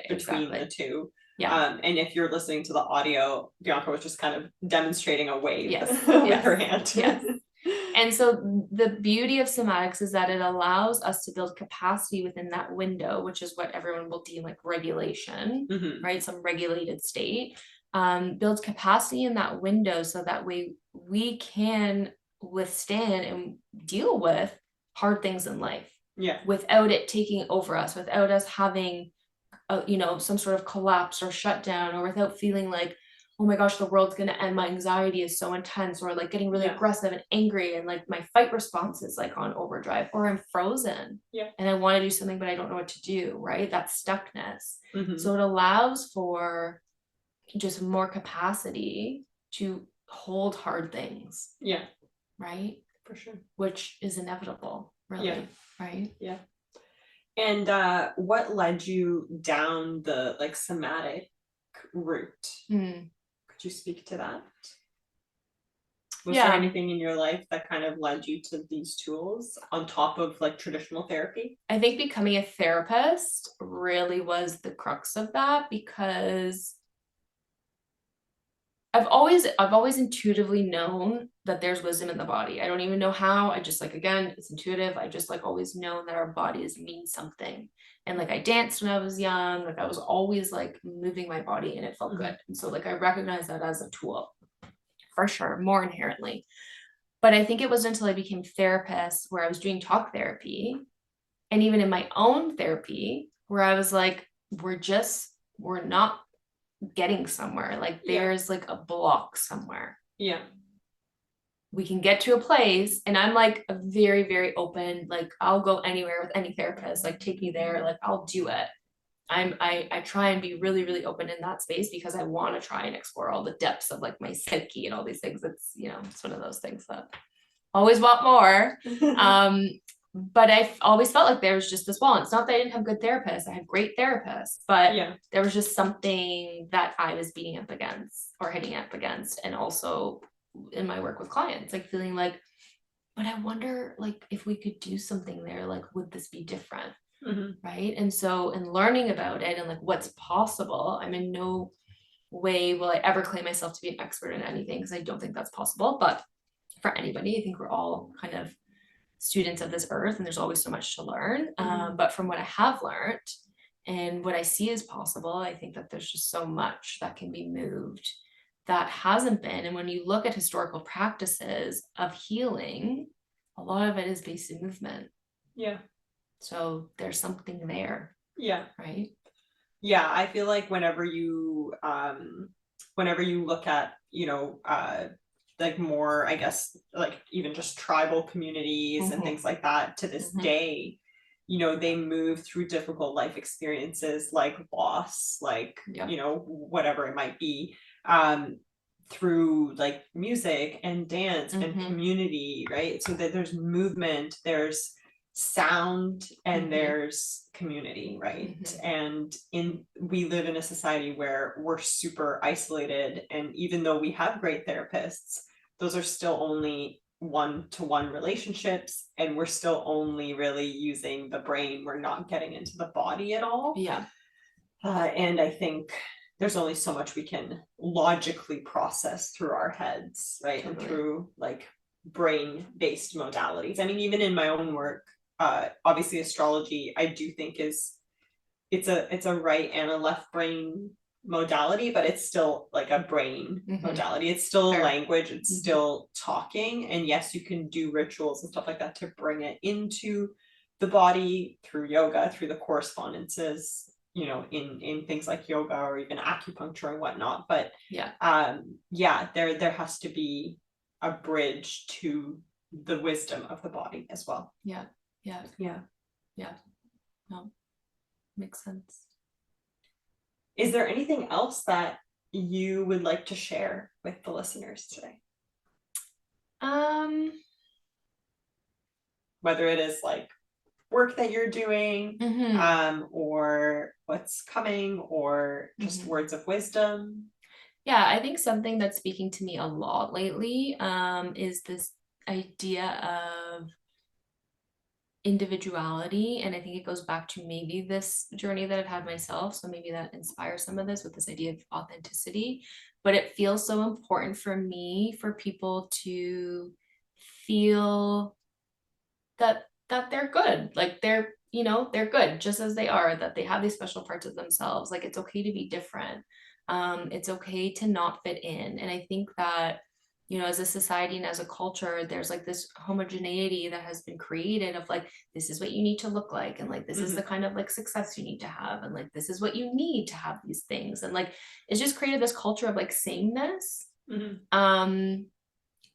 between the two. Yeah. And if you're listening to the audio, Bianca was just kind of demonstrating a wave with her hand. Yes. And so the beauty of somatics is that it allows us to build capacity within that window, which is what everyone will deem like regulation, right? Some regulated state. Build capacity in that window so that way we can withstand and deal with hard things in life. Yeah. Without it taking over us, without us having some sort of collapse or shutdown, or without feeling like, oh my gosh, the world's going to end, my anxiety is so intense, or like getting really aggressive and angry, and like my fight response is like on overdrive, or I'm frozen and I want to do something but I don't know what to do, right? That stuckness. So it allows for just more capacity to hold hard things. Yeah. Right? For sure. Which is inevitable, really. Yeah. Right? Yeah. And what led you down the like somatic route? Could you speak to that? Was there anything in your life that kind of led you to these tools on top of like traditional therapy? I think becoming a therapist really was the crux of that, because I've always intuitively known that there's wisdom in the body. I don't even know how. I just like, again, it's intuitive. I just like always known that our bodies mean something. And like I danced when I was young, like I was always like moving my body and it felt good. And so like I recognize that as a tool for sure, more inherently. But I think it wasn't until I became a therapist where I was doing talk therapy, and even in my own therapy, where I was like, we're not getting somewhere. Like there's like a block somewhere. Yeah. We can get to a place, and I'm like a very, very open, like I'll go anywhere with any therapist, like take me there, like I'll do it. I try and be really, really open in that space, because I want to try and explore all the depths of like my psyche and all these things. It's, it's one of those things that always want more. But I've always felt like there was just this wall. And it's not that I didn't have good therapists. I had great therapists, but there was just something that I was beating up against or hitting up against. And also in my work with clients, like feeling like, but I wonder like if we could do something there, like, would this be different? Right. And so in learning about it and like what's possible, I'm in no way will I ever claim myself to be an expert in anything, because I don't think that's possible. But for anybody, I think we're all kind of students of this earth, and there's always so much to learn. But from what I have learned and what I see is possible, I think that there's just so much that can be moved that hasn't been. And when you look at historical practices of healing, a lot of it is based in movement. Yeah. So there's something there. Yeah. Right. Yeah. I feel like whenever you look at, like more, I guess, like even just tribal communities and things like that to this day, they move through difficult life experiences like loss, like, whatever it might be, through like music and dance and community, right? So that there's movement, there's sound and there's community, right? And we live in a society where we're super isolated, and even though we have great therapists, those are still only one-to-one relationships, and we're still only really using the brain. We're not getting into the body at all. And I think there's only so much we can logically process through our heads, right? Totally. And through like brain-based modalities. I mean, even in my own work, obviously astrology, I do think it's a right and a left brain modality, but it's still like a brain modality. It's still a language, it's still talking. And yes, you can do rituals and stuff like that to bring it into the body through yoga, through the correspondences, you know, in things like yoga or even acupuncture and whatnot. But there has to be a bridge to the wisdom of the body as well. No, makes sense. Is there anything else that you would like to share with the listeners today? Whether it is like work that you're doing, or what's coming, or just words of wisdom. Yeah, I think something that's speaking to me a lot lately is this idea of individuality. And I think it goes back to maybe this journey that I've had myself. So maybe that inspires some of this with this idea of authenticity. But it feels so important for me for people to feel that they're good. Like they're, you know, they're good just as they are, that they have these special parts of themselves. Like it's okay to be different. It's okay to not fit in. And I think that, you know, as a society and as a culture, there's like this homogeneity that has been created of like, this is what you need to look like. And like, this is the kind of like success you need to have. And like, this is what you need to have these things. And like, it's just created this culture of like sameness. And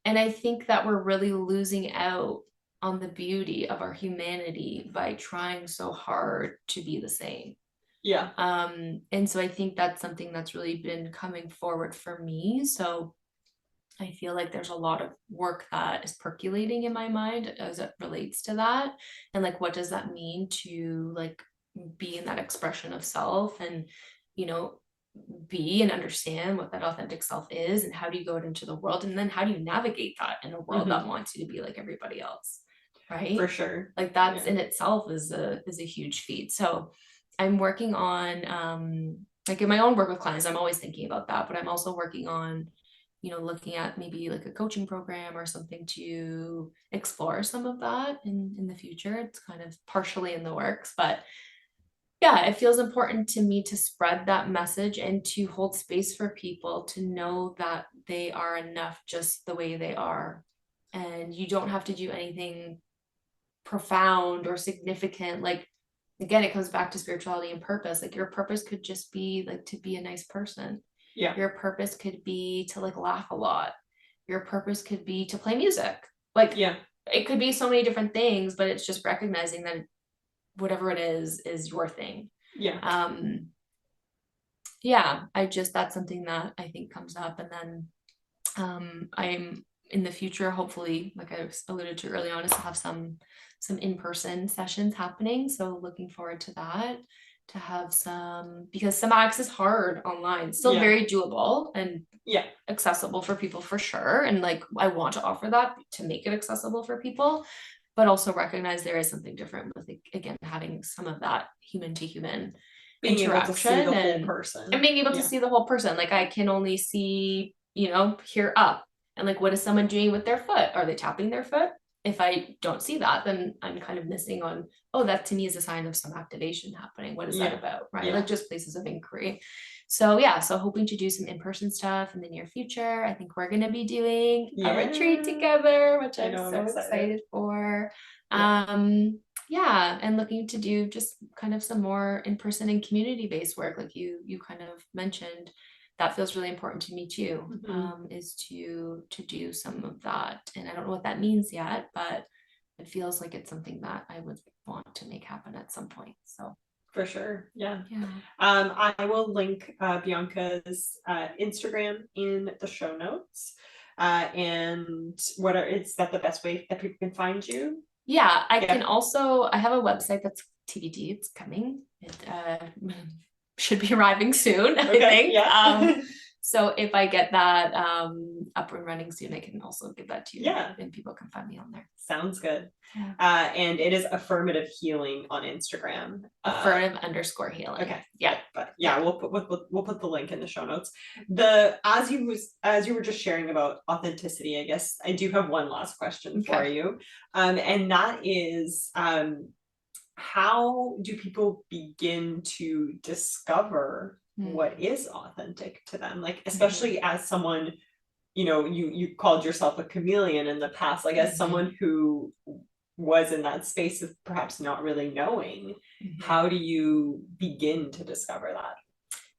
I think that we're really losing out on the beauty of our humanity by trying so hard to be the same. And so I think that's something that's really been coming forward for me. So I feel like there's a lot of work that is percolating in my mind as it relates to that. And like, what does that mean to like be in that expression of self and, you know, be and understand what that authentic self is, and how do you go out into the world, and then how do you navigate that in a world that wants you to be like everybody else, right? For sure. Like that's in itself is a huge feat. So I'm working on like in my own work with clients, I'm always thinking about that, but I'm also working on, you know, looking at maybe like a coaching program or something to explore some of that in the future. It's kind of partially in the works, but yeah, it feels important to me to spread that message and to hold space for people to know that they are enough just the way they are. And you don't have to do anything profound or significant. Like, again, it comes back to spirituality and purpose. Like your purpose could just be like to be a nice person. Your purpose could be to like laugh a lot. Your purpose could be to play music. Like, it could be so many different things, but it's just recognizing that whatever it is your thing. That's something that I think comes up. And then I'm in the future, hopefully, like I alluded to early on, is to have some in-person sessions happening. So looking forward to that, to have some, because Somatics is hard online, still very doable and accessible for people for sure. And like, I want to offer that to make it accessible for people, but also recognize there is something different with, again, having some of that human to human interaction and being able to see the whole person. Like I can only see, you know, here up, and like, what is someone doing with their foot? Are they tapping their foot? If I don't see that, then I'm kind of missing on, oh, that to me is a sign of some activation happening. What is that about? Right. Like just places of inquiry. So so hoping to do some in-person stuff in the near future. I think we're going to be doing a retreat together, which I'm so excited for. And looking to do just kind of some more in-person and community-based work, like you kind of mentioned. That feels really important to me too, is to do some of that. And I don't know what that means yet, but it feels like it's something that I would want to make happen at some point. So for sure. I will link Bianca's Instagram in the show notes. And is that the best way that people can find you? Yeah, I Yeah. can also, I have a website that's TBD, it's coming. It should be arriving soon, I think. Yeah. So if I get that up and running soon, I can also give that to you. Yeah. And people can find me on there. Sounds good. Yeah. And it is affirmative healing on Instagram. Affirmative _healing. Okay. Yeah. But yeah, we'll put the link in the show notes. As you were just sharing about authenticity, I guess I do have one last question for you. And that is, how do people begin to discover what is authentic to them? Like, especially as someone, you called yourself a chameleon in the past, like as someone who was in that space of perhaps not really knowing, how do you begin to discover that?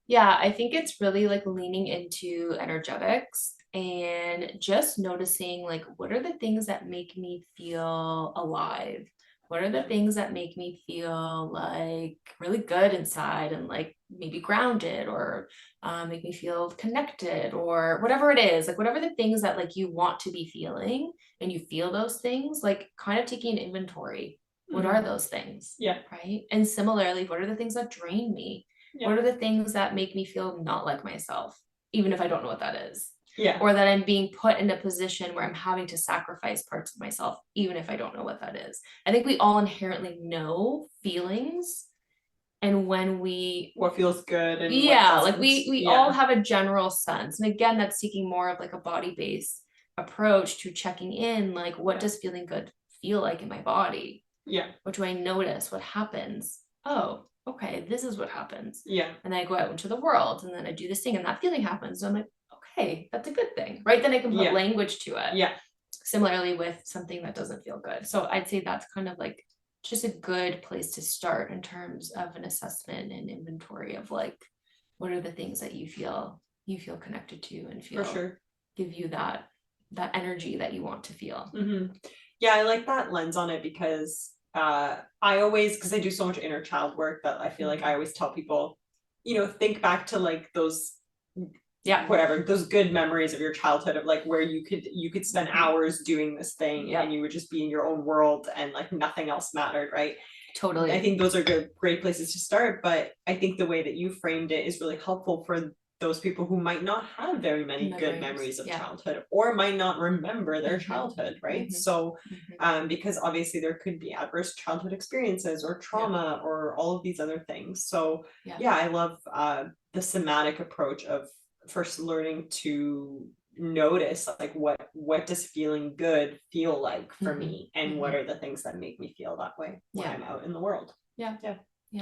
Yeah, I think it's really like leaning into energetics and just noticing like what are the things that make me feel alive? What are the things that make me feel like really good inside and like maybe grounded, or make me feel connected, or whatever it is, like whatever the things that like you want to be feeling and you feel those things, like kind of taking an inventory. What are those things? Yeah. Right. And similarly, what are the things that drain me? Yeah. What are the things that make me feel not like myself, even if I don't know what that is? Yeah. Or that I'm being put in a position where I'm having to sacrifice parts of myself, even if I don't know what that is. I think we all inherently know feelings. And when what feels good and like we all have a general sense. And again, that's taking more of like a body-based approach to checking in, like what does feeling good feel like in my body? Yeah. What do I notice? What happens? Oh, okay, this is what happens. Yeah. And I go out into the world and then I do this thing and that feeling happens. So I'm like, okay, that's a good thing, right? Then I can put language to it. Yeah. Similarly with something that doesn't feel good. So I'd say that's kind of like just a good place to start in terms of an assessment and inventory of like, what are the things that you feel connected to and feel for sure give you that energy that you want to feel. Yeah, I like that lens on it because I always, because I do so much inner child work, that I feel like I always tell people, think back to like those whatever, those good memories of your childhood of like where you could spend hours doing this thing and you would just be in your own world and like nothing else mattered, right? Totally. I think those are great places to start, but I think the way that you framed it is really helpful for those people who might not have very many good memories of childhood or might not remember their childhood, right? So because obviously there could be adverse childhood experiences or trauma or all of these other things. So I love the somatic approach of first learning to notice like what does feeling good feel like for me, and what are the things that make me feel that way when I'm out in the world. Yeah.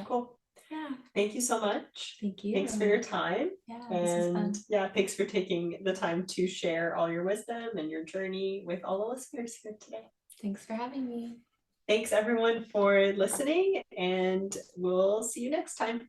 Cool. Yeah. Thank you so much. Thank you. Thanks for your time. And thanks for taking the time to share all your wisdom and your journey with all the listeners here today. Thanks for having me. Thanks everyone for listening, and we'll see you next time.